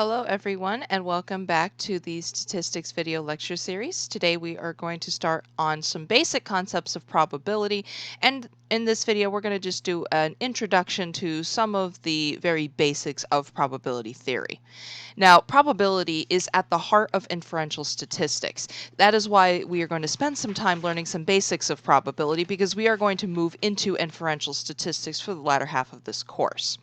Hello everyone and welcome back to the statistics video lecture series. Today we are going to start on some basic concepts of probability, and in this video we're going to just do an introduction to some of the very basics of probability theory. Now, probability is at the heart of inferential statistics. That is why we are going to spend some time learning some basics of probability, because we are going to move into inferential statistics for the latter half of this course.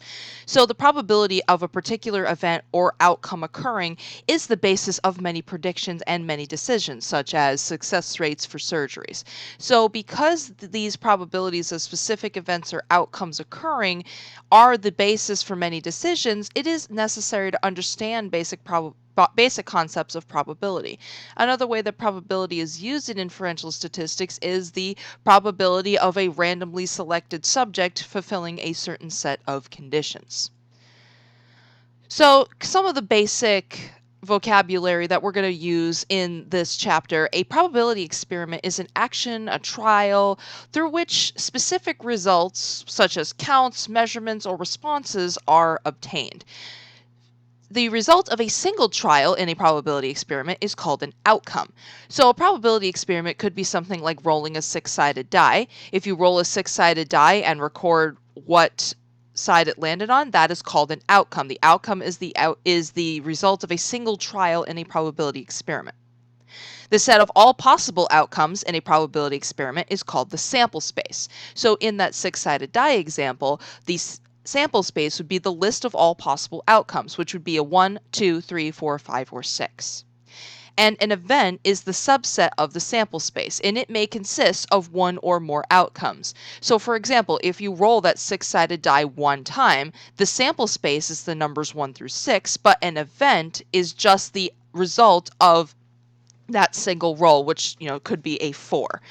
So the probability of a particular event or outcome occurring is the basis of many predictions and many decisions, such as success rates for surgeries. So because these probabilities of specific events or outcomes occurring are the basis for many decisions, it is necessary to understand basic concepts of probability. Another way that probability is used in inferential statistics is the probability of a randomly selected subject fulfilling a certain set of conditions. So some of the basic vocabulary that we're going to use in this chapter: a probability experiment is an action, a trial, through which specific results such as counts, measurements, or responses are obtained. The result of a single trial in a probability experiment is called an outcome. So a probability experiment could be something like rolling a six-sided die. If you roll a six-sided die and record what side it landed on, that is called an outcome. The outcome is the result of a single trial in a probability experiment. The set of all possible outcomes in a probability experiment is called the sample space. So in that six-sided die example, the sample space would be the list of all possible outcomes, which would be a 1, 2, 3, 4, 5, or 6. And an event is the subset of the sample space, and it may consist of one or more outcomes. So for example, if you roll that six-sided die one time, the sample space is the numbers 1 through 6, but an event is just the result of that single roll, which could be a 4.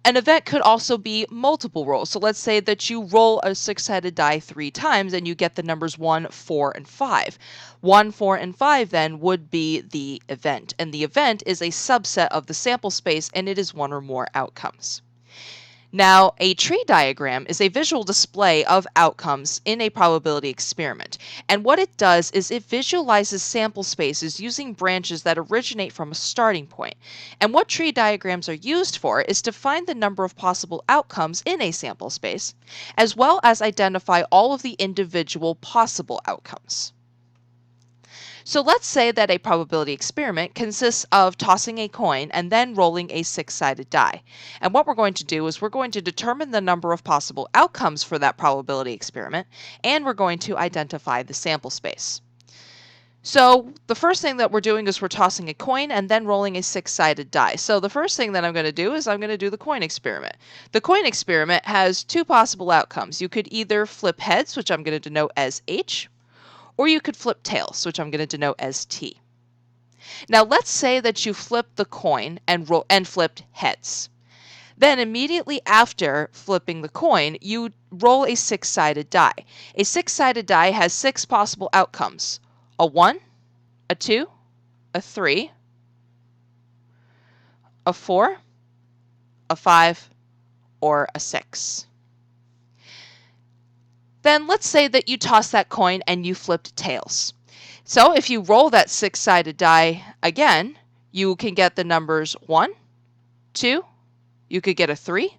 An event could also be multiple rolls. So let's say that you roll a six-sided die 3 times and you get the numbers 1, 4, and 5. 1, 4, and 5 then would be the event. And the event is a subset of the sample space, and it is one or more outcomes. Now, a tree diagram is a visual display of outcomes in a probability experiment. And what it does is it visualizes sample spaces using branches that originate from a starting point. And what tree diagrams are used for is to find the number of possible outcomes in a sample space, as well as identify all of the individual possible outcomes. So let's say that a probability experiment consists of tossing a coin and then rolling a six-sided die. And what we're going to do is we're going to determine the number of possible outcomes for that probability experiment, and we're going to identify the sample space. So the first thing that we're doing is we're tossing a coin and then rolling a six-sided die. So the first thing that I'm going to do is I'm going to do the coin experiment. The coin experiment has two possible outcomes. You could either flip heads, which I'm going to denote as H, or you could flip tails, which I'm going to denote as T. Now let's say that you flipped the coin and flipped heads. Then immediately after flipping the coin, you roll a six-sided die. A six-sided die has 6 possible outcomes: a 1, a 2, a 3, a 4, a 5, or a 6. Then let's say that you toss that coin and you flipped tails. So if you roll that six-sided die again, you can get the numbers 1, 2, you could get a 3,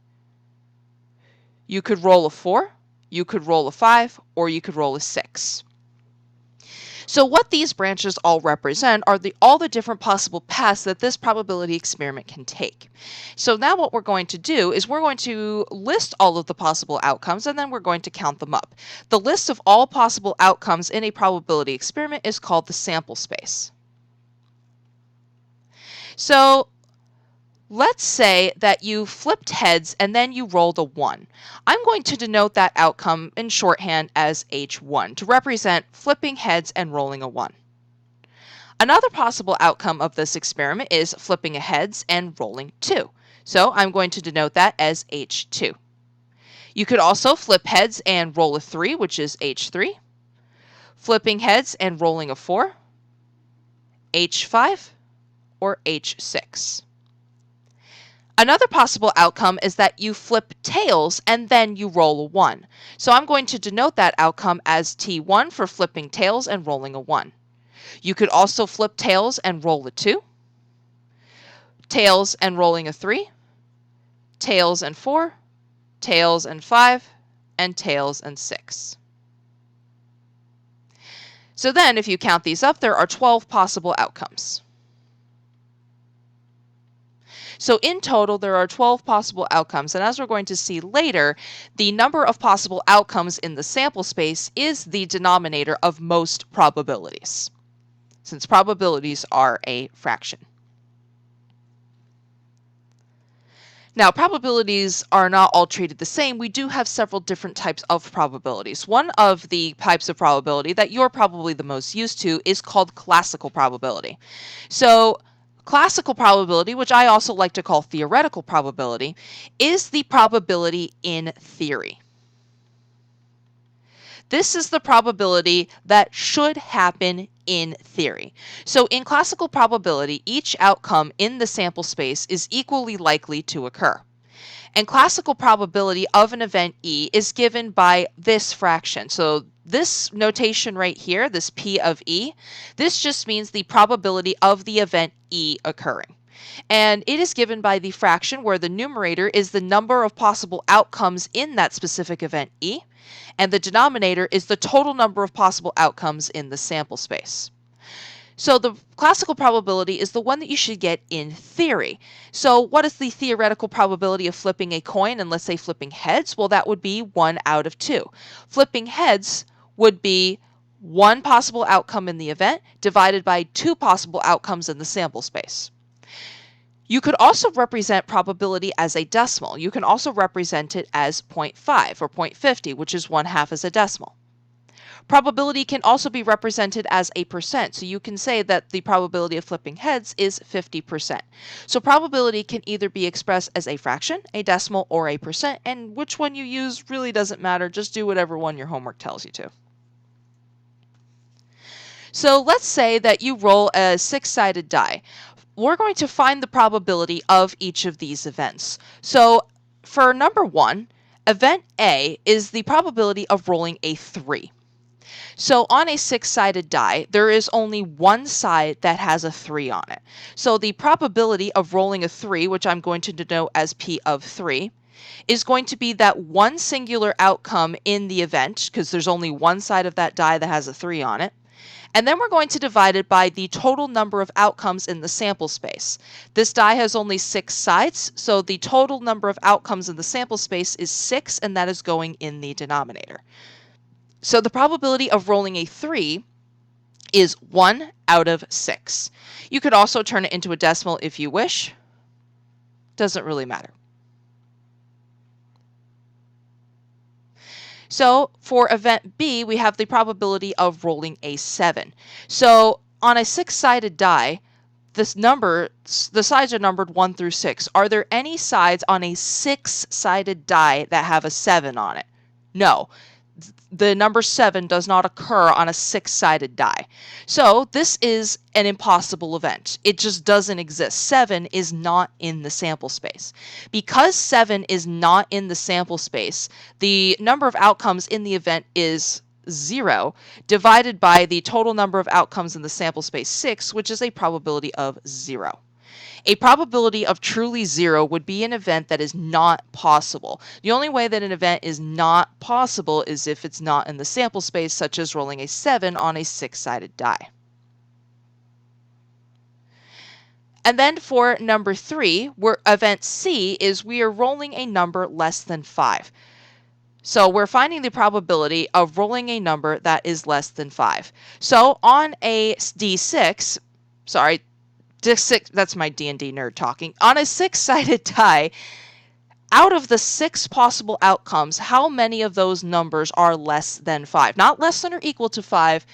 you could roll a 4, you could roll a 5, or you could roll a 6. So what these branches all represent are all the different possible paths that this probability experiment can take. So now what we're going to do is we're going to list all of the possible outcomes, and then we're going to count them up. The list of all possible outcomes in a probability experiment is called the sample space. So let's say that you flipped heads and then you rolled a 1. I'm going to denote that outcome in shorthand as H1 to represent flipping heads and rolling a 1. Another possible outcome of this experiment is flipping a heads and rolling 2. So I'm going to denote that as H2. You could also flip heads and roll a 3, which is H3. Flipping heads and rolling a 4, H5, or H6. Another possible outcome is that you flip tails and then you roll a 1. So I'm going to denote that outcome as T1 for flipping tails and rolling a 1. You could also flip tails and roll a 2, tails and rolling a 3, tails and 4, tails and 5, and tails and 6. So then, if you count these up, there are 12 possible outcomes. So in total, there are 12 possible outcomes, and as we're going to see later, the number of possible outcomes in the sample space is the denominator of most probabilities, since probabilities are a fraction. Now, probabilities are not all treated the same. We do have several different types of probabilities. One of the types of probability that you're probably the most used to is called classical probability. So, classical probability, which I also like to call theoretical probability, is the probability in theory. This is the probability that should happen in theory. So in classical probability, each outcome in the sample space is equally likely to occur. And classical probability of an event E is given by this fraction. So this notation right here, this P of E, this just means the probability of the event E occurring. And it is given by the fraction where the numerator is the number of possible outcomes in that specific event E, and the denominator is the total number of possible outcomes in the sample space. So the classical probability is the one that you should get in theory. So what is the theoretical probability of flipping a coin, and let's say flipping heads? Well, that would be 1 out of 2. Flipping heads would be one possible outcome in the event divided by 2 possible outcomes in the sample space. You could also represent probability as a decimal. You can also represent it as 0.5 or 0.50, which is 1/2 as a decimal. Probability can also be represented as a percent. So you can say that the probability of flipping heads is 50%. So probability can either be expressed as a fraction, a decimal, or a percent, and which one you use really doesn't matter. Just do whatever one your homework tells you to. So let's say that you roll a 6-sided die. We're going to find the probability of each of these events. So for number 1, event A is the probability of rolling a 3. So on a 6-sided die, there is only one side that has a 3 on it. So the probability of rolling a 3, which I'm going to denote as P of 3, is going to be that one singular outcome in the event, because there's only one side of that die that has a 3 on it. And then we're going to divide it by the total number of outcomes in the sample space. This die has only 6 sides, so the total number of outcomes in the sample space is 6, and that is going in the denominator. So the probability of rolling a 3 is 1 out of 6. You could also turn it into a decimal if you wish. Doesn't really matter. So for event B, we have the probability of rolling a 7. So on a 6-sided die, the sides are numbered 1 through 6. Are there any sides on a 6-sided die that have a 7 on it? No. The number 7 does not occur on a 6-sided die. So this is an impossible event. It just doesn't exist. 7 is not in the sample space. Because 7 is not in the sample space, the number of outcomes in the event is 0 divided by the total number of outcomes in the sample space, 6, which is a probability of 0. A probability of truly 0 would be an event that is not possible. The only way that an event is not possible is if it's not in the sample space, such as rolling a 7 on a 6-sided die. And then for number 3, where event C is we are rolling a number less than 5. So we're finding the probability of rolling a number that is less than 5. So on a D6, sorry, that's my D&D nerd talking. On a 6-sided die, out of the 6 possible outcomes, how many of those numbers are less than 5? Not less than or equal to 5,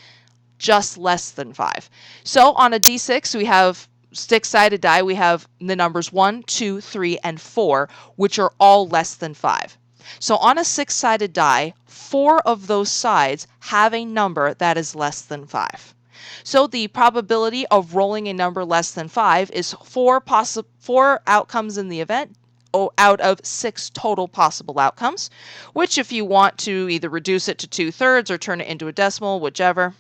just less than 5. So on a D6, we have 6-sided die, we have the numbers 1, 2, 3, and 4, which are all less than 5. So on a 6-sided die, 4 of those sides have a number that is less than 5. So the probability of rolling a number less than 5 is 4 outcomes in the event out of 6 total possible outcomes, which if you want to either reduce it to 2/3 or turn it into a decimal, whichever,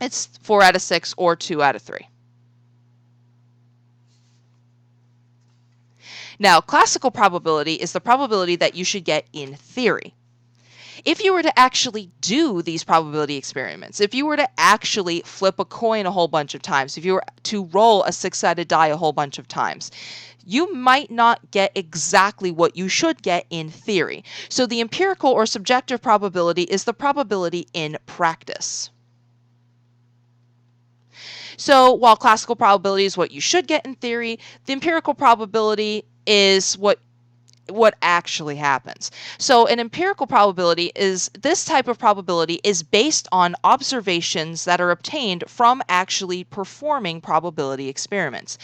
It's 4 out of 6 or 2 out of 3. Now, classical probability is the probability that you should get in theory. If you were to actually do these probability experiments, if you were to actually flip a coin a whole bunch of times, if you were to roll a 6-sided die a whole bunch of times, you might not get exactly what you should get in theory. So the empirical or subjective probability is the probability in practice. So while classical probability is what you should get in theory, the empirical probability is what actually happens. So an empirical probability is this type of probability is based on observations that are obtained from actually performing probability experiments.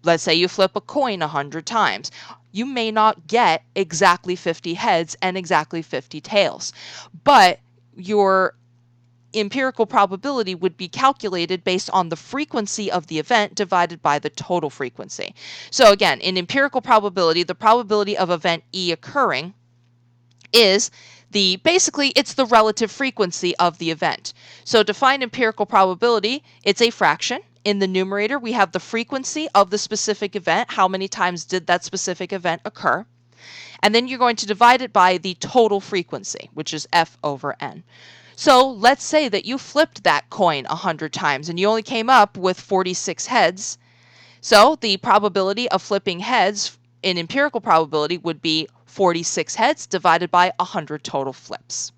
Let's say you flip a coin 100 times. You may not get exactly 50 heads and exactly 50 tails, but your empirical probability would be calculated based on the frequency of the event divided by the total frequency. So again, in empirical probability, the probability of event E occurring is basically it's the relative frequency of the event. So to find empirical probability, it's a fraction. In the numerator, we have the frequency of the specific event. How many times did that specific event occur? And then you're going to divide it by the total frequency, which is F over N. So let's say that you flipped that coin 100 times and you only came up with 46 heads. So the probability of flipping heads in empirical probability would be 46 heads divided by 100 total flips.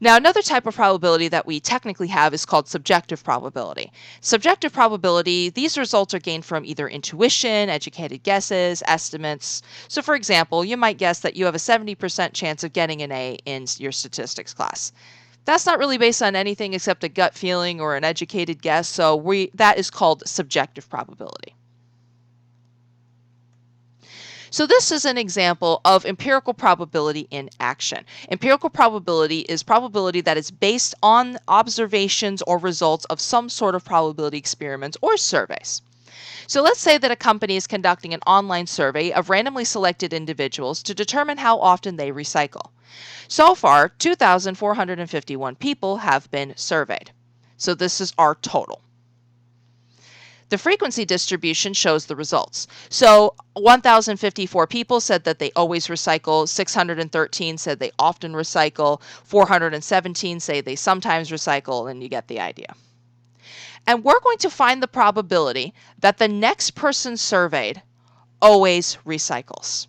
Now, another type of probability that we technically have is called subjective probability. Subjective probability, these results are gained from either intuition, educated guesses, estimates. So for example, you might guess that you have a 70% chance of getting an A in your statistics class. That's not really based on anything except a gut feeling or an educated guess, so that is called subjective probability. So this is an example of empirical probability in action. Empirical probability is probability that is based on observations or results of some sort of probability experiments or surveys. So let's say that a company is conducting an online survey of randomly selected individuals to determine how often they recycle. So far, 2,451 people have been surveyed. So this is our total. The frequency distribution shows the results. So 1,054 people said that they always recycle, 613 said they often recycle, 417 say they sometimes recycle, and you get the idea. And we're going to find the probability that the next person surveyed always recycles.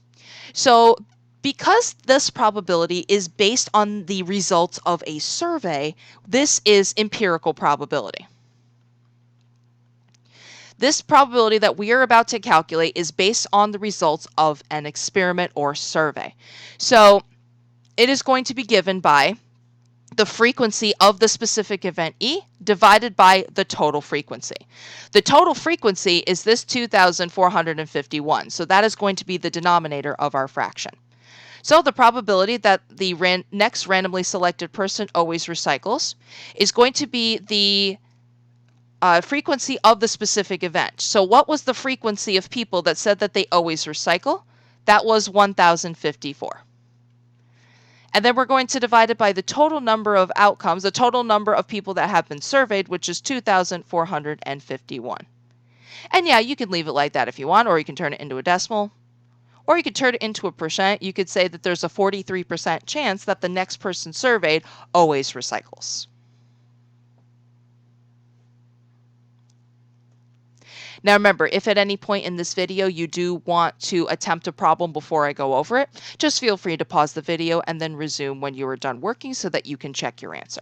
So because this probability is based on the results of a survey, this is empirical probability. This probability that we are about to calculate is based on the results of an experiment or survey. So it is going to be given by the frequency of the specific event E divided by the total frequency. The total frequency is this 2,451, so that is going to be the denominator of our fraction. So the probability that the next randomly selected person always recycles is going to be the frequency of the specific event. So what was the frequency of people that said that they always recycle? That was 1,054. And then we're going to divide it by the total number of outcomes, the total number of people that have been surveyed, which is 2,451. And yeah, you can leave it like that if you want, or you can turn it into a decimal, or you could turn it into a percent. You could say that there's a 43% chance that the next person surveyed always recycles. Now remember, if at any point in this video you do want to attempt a problem before I go over it, just feel free to pause the video and then resume when you are done working so that you can check your answer.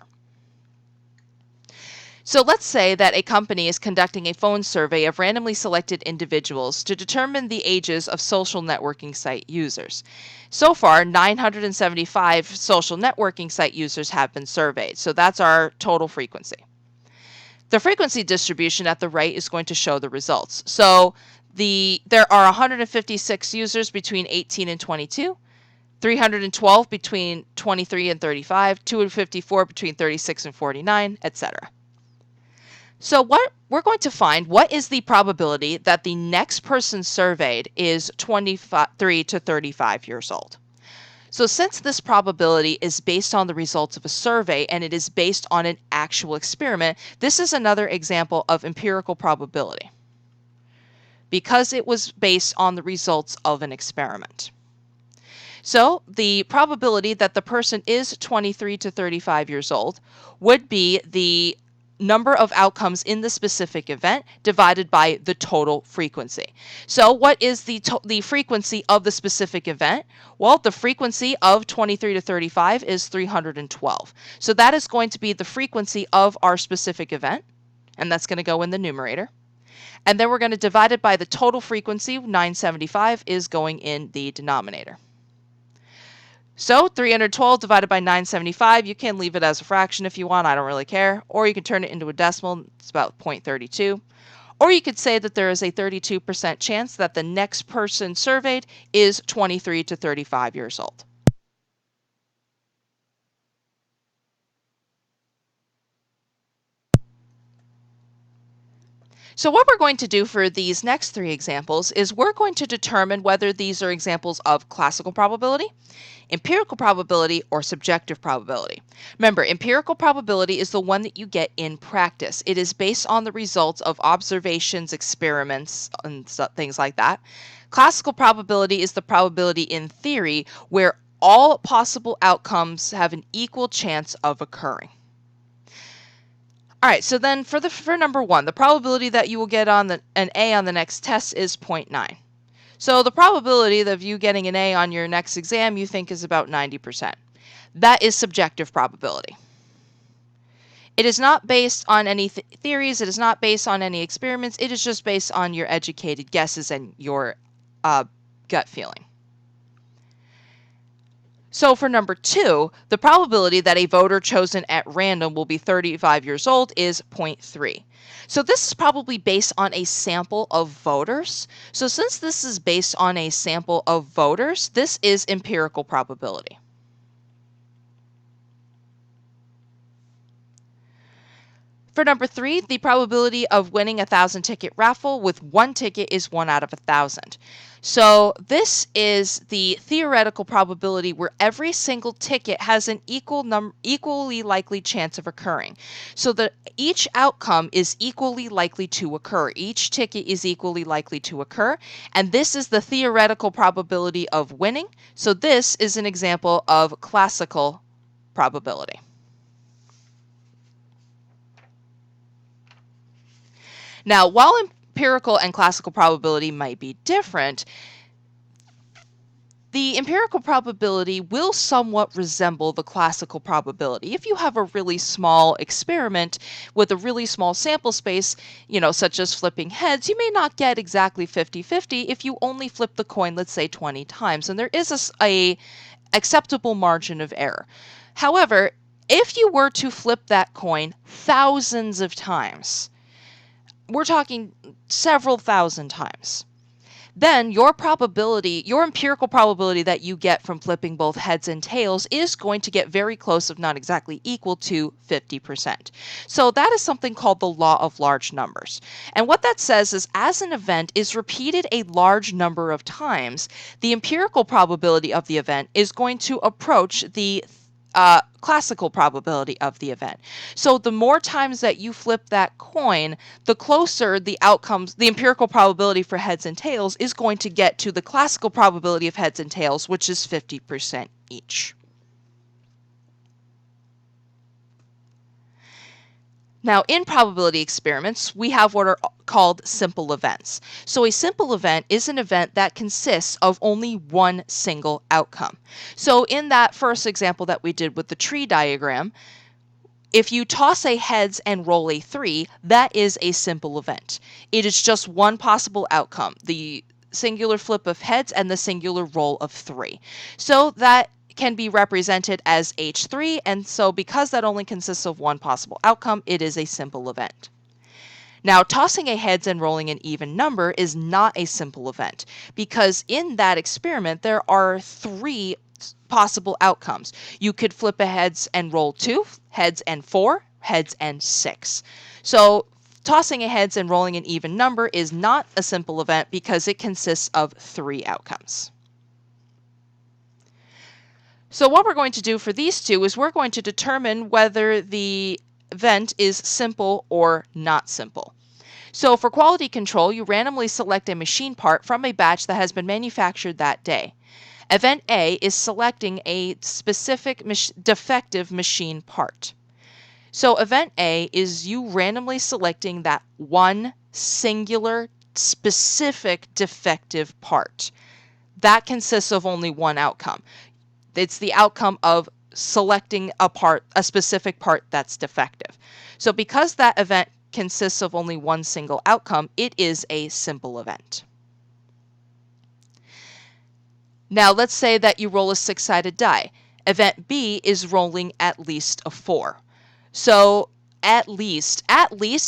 So let's say that a company is conducting a phone survey of randomly selected individuals to determine the ages of social networking site users. So far, 975 social networking site users have been surveyed, so that's our total frequency. The frequency distribution at the right is going to show the results. So there are 156 users between 18 and 22, 312 between 23 and 35, 254 between 36 and 49, etc. So what we're going to find, what is the probability that the next person surveyed is 23 to 35 years old? So since this probability is based on the results of a survey and it is based on an actual experiment, this is another example of empirical probability because it was based on the results of an experiment. So the probability that the person is 23 to 35 years old would be the number of outcomes in the specific event divided by the total frequency. So what is the frequency of the specific event? Well, the frequency of 23 to 35 is 312. So that is going to be the frequency of our specific event, and that's going to go in the numerator. And then we're going to divide it by the total frequency, 975, is going in the denominator. So 312 divided by 975, you can leave it as a fraction if you want, I don't really care. Or you can turn it into a decimal, it's about 0.32. Or you could say that there is a 32% chance that the next person surveyed is 23 to 35 years old. So what we're going to do for these next three examples is we're going to determine whether these are examples of classical probability, empirical probability, or subjective probability. Remember, empirical probability is the one that you get in practice. It is based on the results of observations, experiments, and things like that. Classical probability is the probability in theory where all possible outcomes have an equal chance of occurring. All right, so then for number one, the probability that you will get on an A on the next test is 0.9. So the probability of you getting an A on your next exam you think is about 90%. That is subjective probability. It is not based on any theories, it is not based on any experiments, it is just based on your educated guesses and your gut feeling. So for number two, the probability that a voter chosen at random will be 35 years old is 0.3. So this is probably based on a sample of voters. So since this is based on a sample of voters, this is empirical probability. For number three, the probability of winning a 1,000-ticket raffle with one ticket is 1 out of 1,000. So this is the theoretical probability where every single ticket has an equally likely chance of occurring. So that each outcome is equally likely to occur. Each ticket is equally likely to occur, and this is the theoretical probability of winning. So this is an example of classical probability. Now, while empirical and classical probability might be different, the empirical probability will somewhat resemble the classical probability. If you have a really small experiment with a really small sample space, such as flipping heads, you may not get exactly 50-50 if you only flip the coin, let's say 20 times, and there is a acceptable margin of error. However, if you were to flip that coin thousands of times, we're talking several thousand times, then your empirical probability that you get from flipping both heads and tails is going to get very close, if not exactly equal to 50%. So that is something called the law of large numbers. And what that says is as an event is repeated a large number of times, the empirical probability of the event is going to approach the classical probability of the event. So the more times that you flip that coin, the closer the outcomes, the empirical probability for heads and tails is going to get to the classical probability of heads and tails, which is 50% each. Now, in probability experiments, we have what are called simple events. So a simple event is an event that consists of only one single outcome. So in that first example that we did with the tree diagram, if you toss a heads and roll a 3, that is a simple event. It is just one possible outcome, the singular flip of heads and the singular roll of 3. So that can be represented as H3, and so because that only consists of one possible outcome, it is a simple event. Now, tossing a heads and rolling an even number is not a simple event, because in that experiment, there are 3 possible outcomes. You could flip a heads and roll 2, heads and 4, heads and 6. So tossing a heads and rolling an even number is not a simple event because it consists of 3 outcomes. So what we're going to do for these two is we're going to determine whether the event is simple or not simple. So for quality control, you randomly select a machine part from a batch that has been manufactured that day. Event A is selecting a specific defective machine part. So event A is you randomly selecting that one singular specific defective part. That consists of only one outcome. It's the outcome of selecting a specific part that's defective. So because that event consists of only one single outcome, it is a simple event. Now let's say that you roll a 6-sided die. Event B is rolling at least a 4. So at least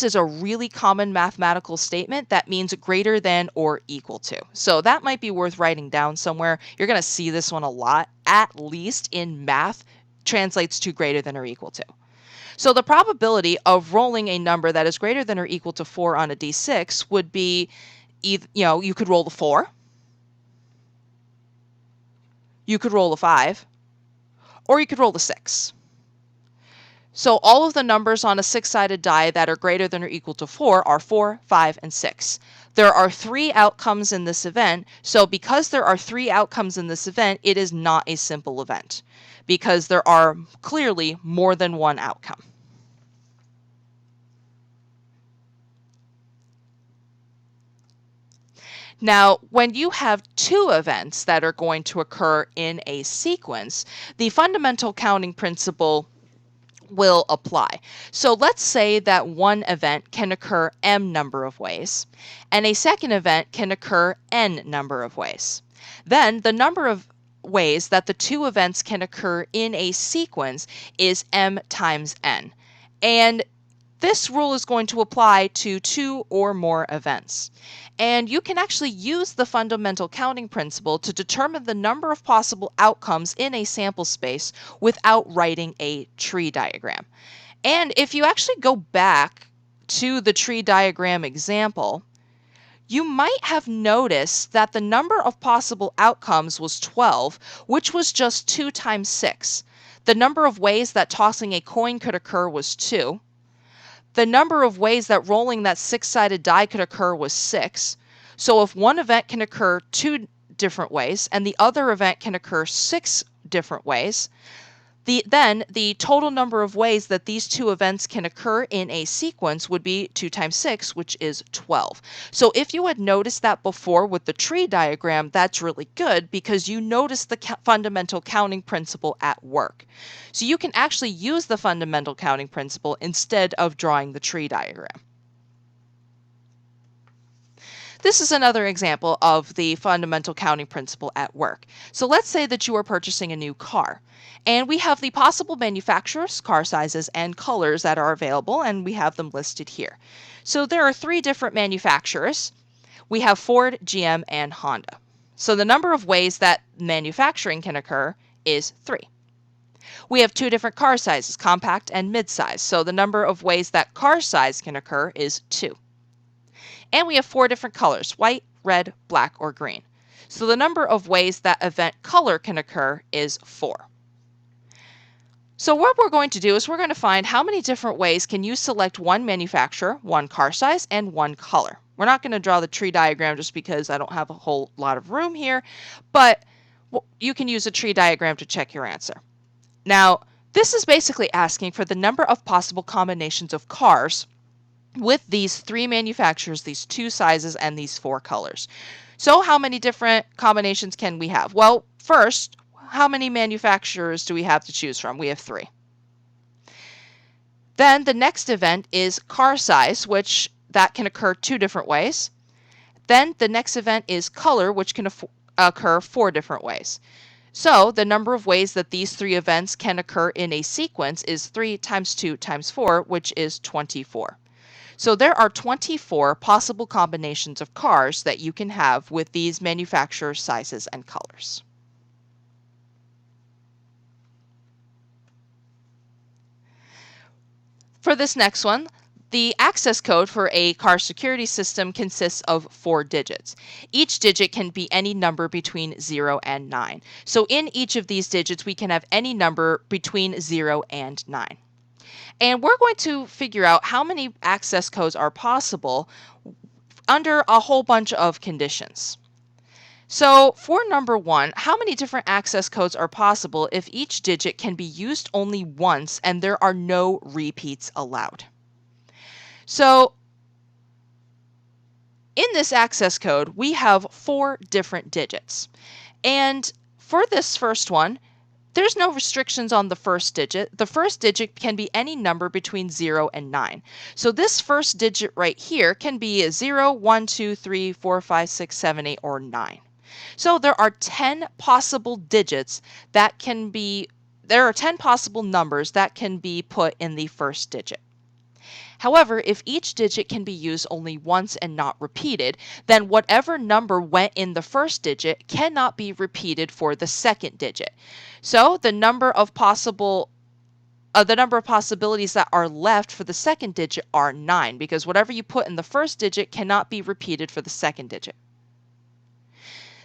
is a really common mathematical statement that means greater than or equal to. So that might be worth writing down somewhere. You're going to see this one a lot. At least in math translates to greater than or equal to. So the probability of rolling a number that is greater than or equal to 4 on a d6 would be, you could roll the 4, you could roll a 5, or you could roll the 6. So all of the numbers on a 6-sided die that are greater than or equal to 4 are 4, 5, and 6. There are 3 outcomes in this event, so because there are 3 outcomes in this event, it is not a simple event, because there are clearly more than one outcome. Now, when you have 2 events that are going to occur in a sequence, the fundamental counting principle will apply. So let's say that one event can occur m number of ways, and a second event can occur n number of ways. Then the number of ways that the 2 events can occur in a sequence is m times n. And this rule is going to apply to 2 or more events. And you can actually use the fundamental counting principle to determine the number of possible outcomes in a sample space without writing a tree diagram. And if you actually go back to the tree diagram example, you might have noticed that the number of possible outcomes was 12, which was just 2 times 6. The number of ways that tossing a coin could occur was 2. The number of ways that rolling that 6-sided die could occur was 6. So if one event can occur 2 different ways and the other event can occur 6 different ways, then the total number of ways that these 2 events can occur in a sequence would be 2 times 6, which is 12. So if you had noticed that before with the tree diagram, that's really good because you noticed the fundamental counting principle at work. So you can actually use the fundamental counting principle instead of drawing the tree diagram. This is another example of the fundamental counting principle at work. So let's say that you are purchasing a new car, and we have the possible manufacturers, car sizes, and colors that are available, and we have them listed here. So there are 3 different manufacturers. We have Ford, GM, and Honda. So the number of ways that manufacturing can occur is 3. We have 2 different car sizes, compact and midsize. So the number of ways that car size can occur is 2. And we have 4 different colors, white, red, black, or green. So the number of ways that event color can occur is 4. So what we're going to do is we're going to find how many different ways can you select one manufacturer, one car size, and one color. We're not going to draw the tree diagram just because I don't have a whole lot of room here, but you can use a tree diagram to check your answer. Now, this is basically asking for the number of possible combinations of cars with these 3 manufacturers, these 2 sizes, and these 4 colors. So how many different combinations can we have? Well, first, how many manufacturers do we have to choose from? We have 3. Then the next event is car size, which that can occur 2 different ways. Then the next event is color, which can occur 4 different ways. So the number of ways that these 3 events can occur in a sequence is 3 times 2 times 4, which is 24. So there are 24 possible combinations of cars that you can have with these manufacturer sizes and colors. For this next one, The access code for a car security system consists of 4 digits. Each digit can be any number between 0 and 9. So in each of these digits, we can have any number between 0 and 9. And we're going to figure out how many access codes are possible under a whole bunch of conditions. So for number 1, how many different access codes are possible if each digit can be used only once and there are no repeats allowed? So in this access code, we have 4 different digits. And for this first one, there's no restrictions on the first digit. The first digit can be any number between 0 and 9. So this first digit right here can be a 0, 1, 2, 3, 4, 5, 6, 7, 8, or 9. So there are 10 possible digits that can be, there are 10 possible numbers that can be put in the first digit. However, if each digit can be used only once and not repeated, then whatever number went in the first digit cannot be repeated for the second digit. So the number of possibilities that are left for the second digit are 9, because whatever you put in the first digit cannot be repeated for the second digit.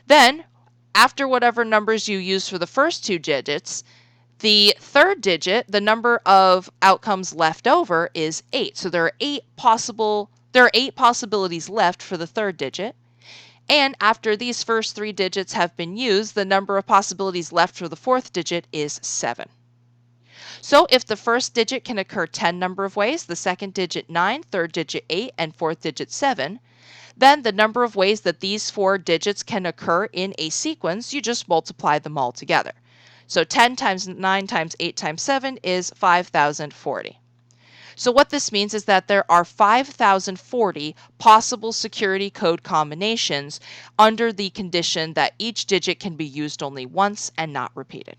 Then, after whatever numbers you use for the first 2 digits, the third digit, the number of outcomes left over, is 8. So there are 8 possibilities left for the third digit. And after these first 3 digits have been used, the number of possibilities left for the fourth digit is 7. So if the first digit can occur 10 number of ways, the second digit 9, third digit 8, and fourth digit 7, then the number of ways that these 4 digits can occur in a sequence, you just multiply them all together. So 10 times 9 times 8 times 7 is 5,040. So what this means is that there are 5,040 possible security code combinations under the condition that each digit can be used only once and not repeated.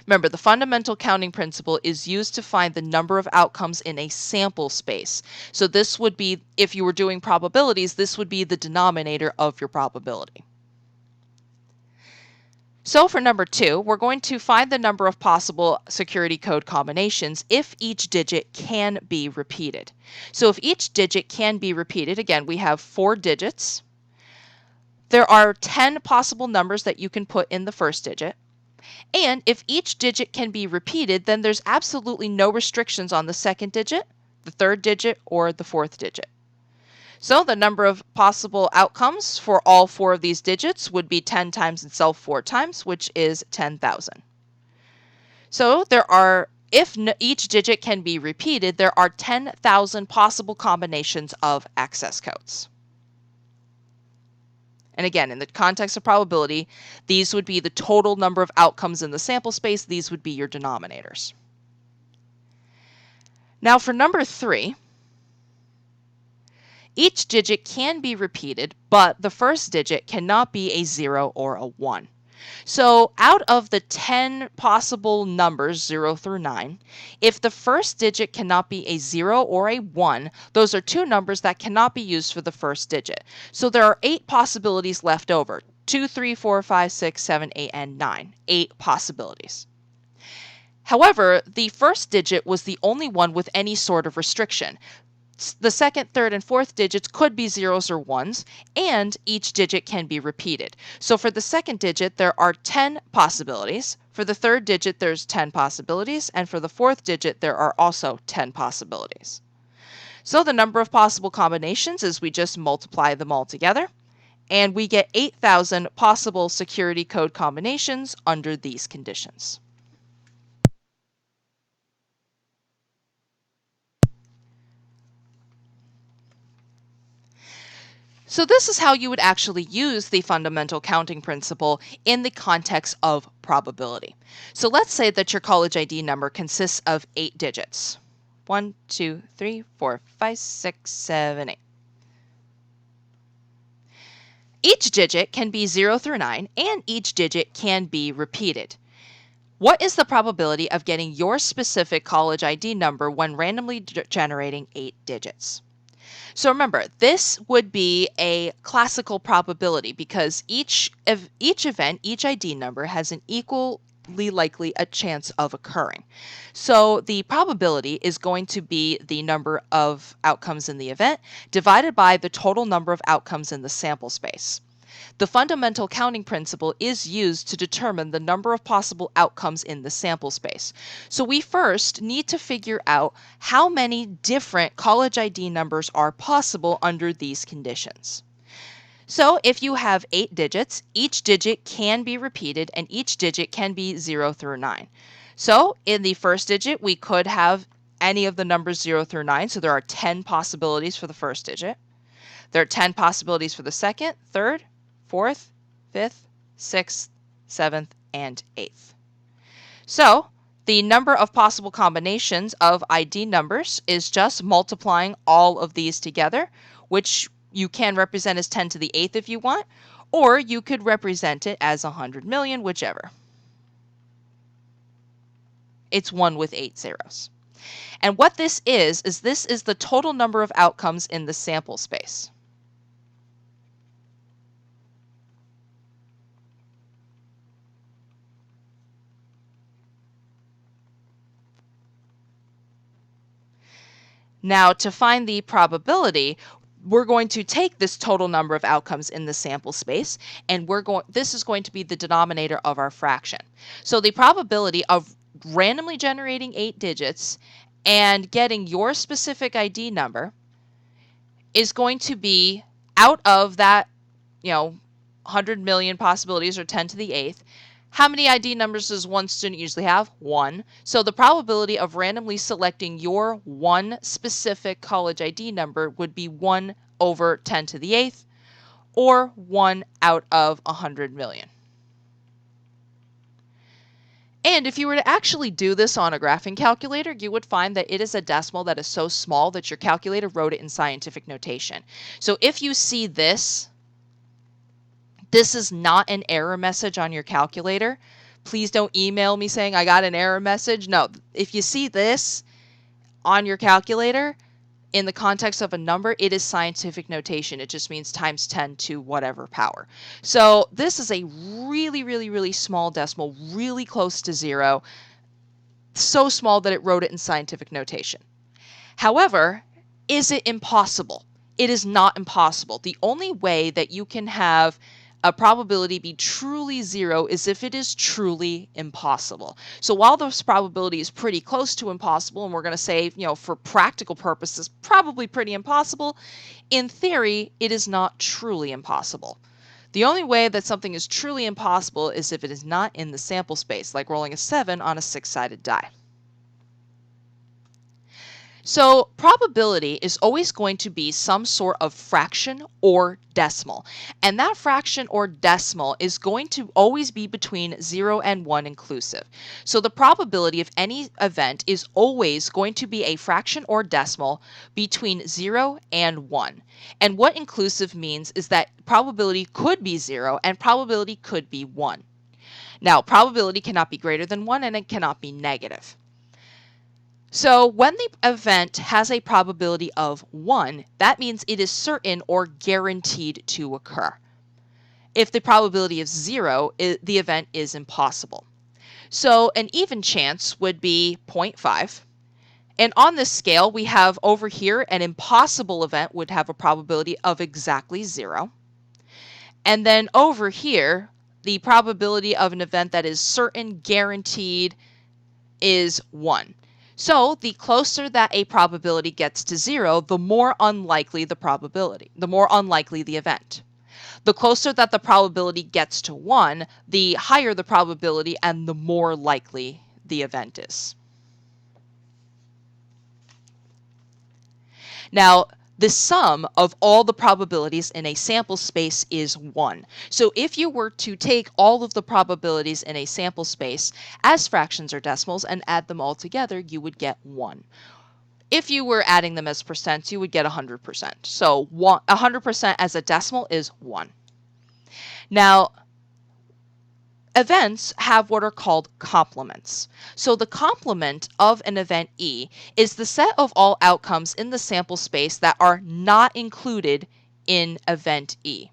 Remember, the fundamental counting principle is used to find the number of outcomes in a sample space. So this would be, if you were doing probabilities, this would be the denominator of your probability. So for number 2, we're going to find the number of possible security code combinations if each digit can be repeated. So if each digit can be repeated, again, we have 4 digits. There are 10 possible numbers that you can put in the first digit. And if each digit can be repeated, then there's absolutely no restrictions on the second digit, the third digit, or the fourth digit. So the number of possible outcomes for all 4 of these digits would be 10 times itself 4 times, which is 10,000. So if each digit can be repeated, there are 10,000 possible combinations of access codes. And again, in the context of probability, these would be the total number of outcomes in the sample space. These would be your denominators. Now for number 3, each digit can be repeated, but the first digit cannot be a 0 or a 1. So out of the 10 possible numbers, 0 through 9, if the first digit cannot be a 0 or a 1, those are 2 numbers that cannot be used for the first digit. So there are 8 possibilities left over. 2, 3, 4, 5, 6, 7, 8, and 9. 8 possibilities. However, the first digit was the only one with any sort of restriction. The second, third, and fourth digits could be 0s or 1s, and each digit can be repeated. So for the second digit, there are 10 possibilities. For the third digit, there's 10 possibilities, and for the fourth digit, there are also 10 possibilities. So the number of possible combinations is we just multiply them all together, and we get 8,000 possible security code combinations under these conditions. So this is how you would actually use the fundamental counting principle in the context of probability. So let's say that your college ID number consists of 8 digits. 1, 2, 3, 4, 5, 6, 7, 8. Each digit can be 0 through 9, and each digit can be repeated. What is the probability of getting your specific college ID number when randomly generating 8 digits? So remember, this would be a classical probability because each event, each ID number has an equal highly likely a chance of occurring. So the probability is going to be the number of outcomes in the event divided by the total number of outcomes in the sample space. The fundamental counting principle is used to determine the number of possible outcomes in the sample space. So we first need to figure out how many different college ID numbers are possible under these conditions. So if you have 8 digits, each digit can be repeated and each digit can be 0 through 9. So in the first digit, we could have any of the numbers 0 through 9. So there are 10 possibilities for the first digit. There are 10 possibilities for the second, third, fourth, fifth, sixth, seventh, and eighth. So the number of possible combinations of ID numbers is just multiplying all of these together, which you can represent as 10 to the 8th if you want, or you could represent it as 100 million, whichever. It's 1 with 8 zeros. And what this is this is the total number of outcomes in the sample space. Now, to find the probability, we're going to take this total number of outcomes in the sample space, and this is going to be the denominator of our fraction. So the probability of randomly generating 8 digits and getting your specific ID number is going to be, out of that, 100 million possibilities, or 10 to the 8th, how many ID numbers does one student usually have? 1. So the probability of randomly selecting your one specific college ID number would be 1 over 10 to the 8th, or 1 out of 100 million. And if you were to actually do this on a graphing calculator, you would find that it is a decimal that is so small that your calculator wrote it in scientific notation. So if you see this is not an error message on your calculator. Please don't email me saying I got an error message. No, if you see this on your calculator in the context of a number, it is scientific notation. It just means times 10 to whatever power. So this is a really, really, really small decimal, really close to 0. So small that it wrote it in scientific notation. However, is it impossible? It is not impossible. The only way that you can have a probability be truly 0 is if it is truly impossible. So while this probability is pretty close to impossible, and we're going to say, for practical purposes, probably pretty impossible, in theory, it is not truly impossible. The only way that something is truly impossible is if it is not in the sample space, like rolling a 7 on a 6-sided die. So probability is always going to be some sort of fraction or decimal. And that fraction or decimal is going to always be between 0 and 1 inclusive. So the probability of any event is always going to be a fraction or decimal between 0 and 1. And what inclusive means is that probability could be 0 and probability could be 1. Now, probability cannot be greater than 1 and it cannot be negative. So when the event has a probability of 1, that means it is certain or guaranteed to occur. If the probability is 0, the event is impossible. So an even chance would be 0.5. And on this scale, we have over here an impossible event would have a probability of exactly 0. And then over here, the probability of an event that is certain, guaranteed, is 1. So the closer that a probability gets to 0, the more unlikely the probability, the more unlikely the event. The closer that the probability gets to 1, the higher the probability and the more likely the event is. Now, the sum of all the probabilities in a sample space is 1. So if you were to take all of the probabilities in a sample space as fractions or decimals and add them all together, you would get 1. If you were adding them as percents, you would get 100%. So 100% as a decimal is 1. Now, events have what are called complements. So the complement of an event E is the set of all outcomes in the sample space that are not included in event E.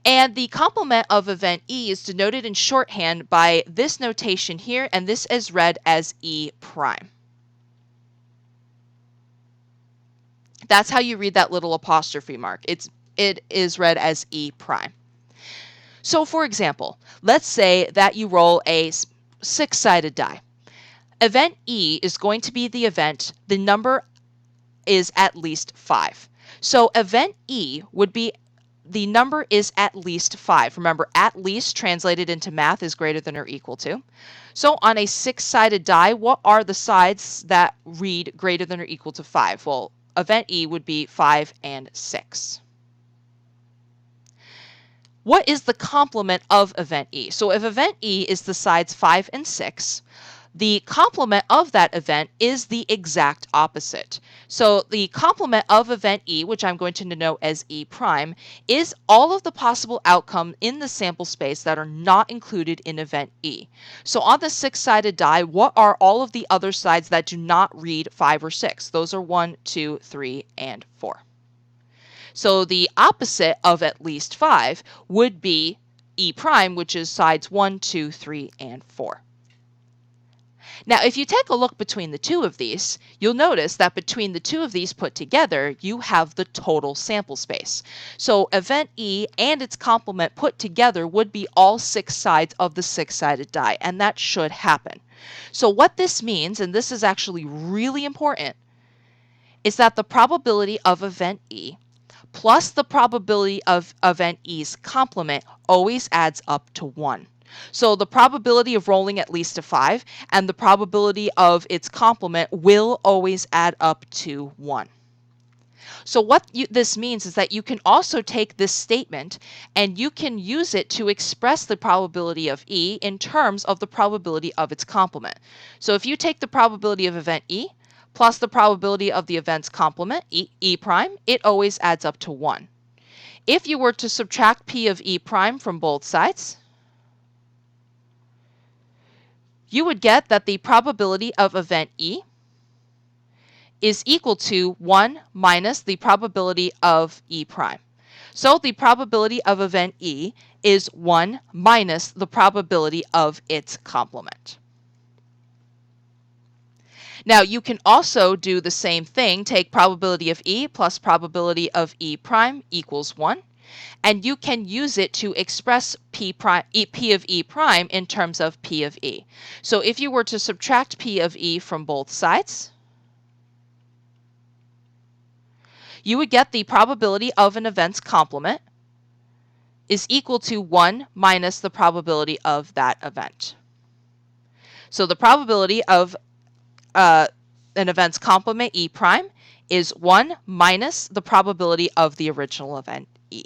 And the complement of event E is denoted in shorthand by this notation here, and this is read as E prime. That's how you read that little apostrophe mark. It is read as E prime. So for example, let's say that you roll a 6-sided die. Event E is going to be the event, the number is at least 5. So event E would be the number is at least 5. Remember, at least translated into math is greater than or equal to. So on a 6-sided die, what are the sides that read greater than or equal to 5? Well, event E would be 5 and 6. What is the complement of event E? So if event E is the sides 5 and 6, the complement of that event is the exact opposite. So the complement of event E, which I'm going to denote as E prime, is all of the possible outcomes in the sample space that are not included in event E. So on the 6-sided die, what are all of the other sides that do not read 5 or 6? Those are 1, 2, 3, and 4. So the opposite of at least 5 would be E prime, which is sides 1, 2, 3, and 4. Now, if you take a look between the two of these, you'll notice that between the two of these put together, you have the total sample space. So event E and its complement put together would be all 6 sides of the 6-sided die, and that should happen. So what this means, and this is actually really important, is that the probability of event E plus the probability of event E's complement always adds up to 1. So the probability of rolling at least a 5 and the probability of its complement will always add up to 1. So what this means is that you can also take this statement and you can use it to express the probability of E in terms of the probability of its complement. So if you take the probability of event E plus the probability of the event's complement, E prime, it always adds up to 1. If you were to subtract P of E prime from both sides, you would get that the probability of event E is equal to 1 minus the probability of E prime. So the probability of event E is 1 minus the probability of its complement. Now you can also do the same thing, take probability of E plus probability of E prime equals 1. And you can use it to express P of E prime in terms of P of E. So if you were to subtract P of E from both sides, you would get the probability of an event's complement is equal to 1 minus the probability of that event. So the probability of an event's complement, E prime, is 1 minus the probability of the original event, E.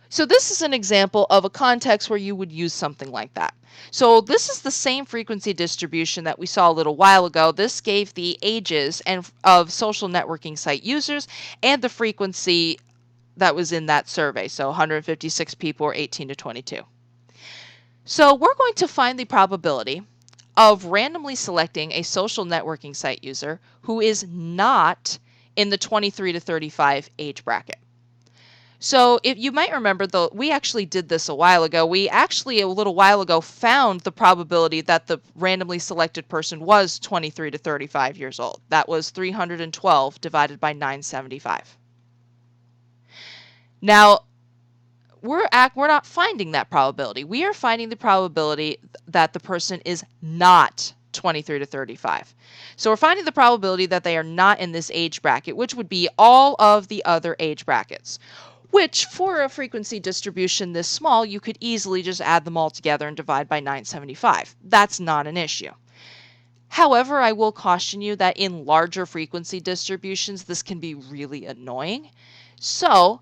So this is an example of a context where you would use something like that. So this is the same frequency distribution that we saw a little while ago. This gave the ages of social networking site users and the frequency that was in that survey. So 156 people were 18 to 22. So we're going to find the probability of randomly selecting a social networking site user who is not in the 23 to 35 age bracket. So if you might remember, though, we actually did this a while ago. We actually, a little while ago, found the probability that the randomly selected person was 23 to 35 years old. That was 312 divided by 975. Now, we're not finding that probability. We are finding the probability that the person is not 23 to 35. So we're finding the probability that they are not in this age bracket, which would be all of the other age brackets, which for a frequency distribution this small, you could easily just add them all together and divide by 975. That's not an issue. However, I will caution you that in larger frequency distributions, this can be really annoying. So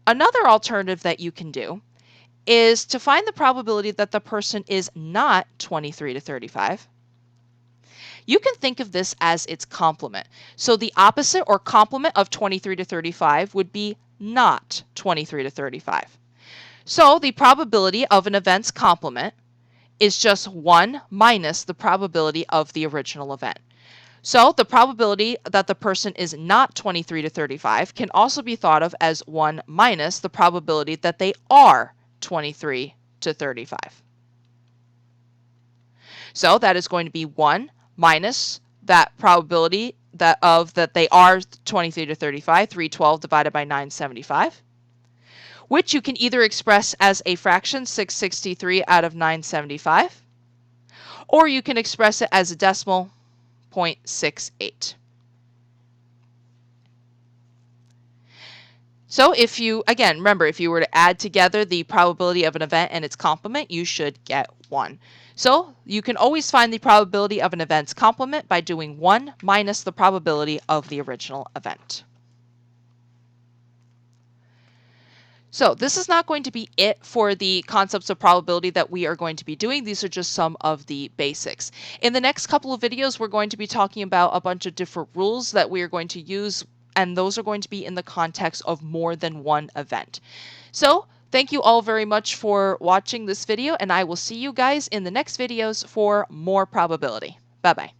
another alternative that you can do is to find the probability that the person is not 23 to 35. You can think of this as its complement. So the opposite or complement of 23 to 35 would be not 23 to 35. So the probability of an event's complement is just 1 minus the probability of the original event. So the probability that the person is not 23 to 35 can also be thought of as 1 minus the probability that they are 23 to 35. So that is going to be 1 minus that probability that they are 23 to 35, 312 divided by 975, which you can either express as a fraction, 663 out of 975, or you can express it as a decimal, 0.68. So if you, again, remember, if you were to add together the probability of an event and its complement, you should get 1. So you can always find the probability of an event's complement by doing 1 minus the probability of the original event. So this is not going to be it for the concepts of probability that we are going to be doing. These are just some of the basics. In the next couple of videos, we're going to be talking about a bunch of different rules that we are going to use, and those are going to be in the context of more than one event. So thank you all very much for watching this video, and I will see you guys in the next videos for more probability. Bye-bye.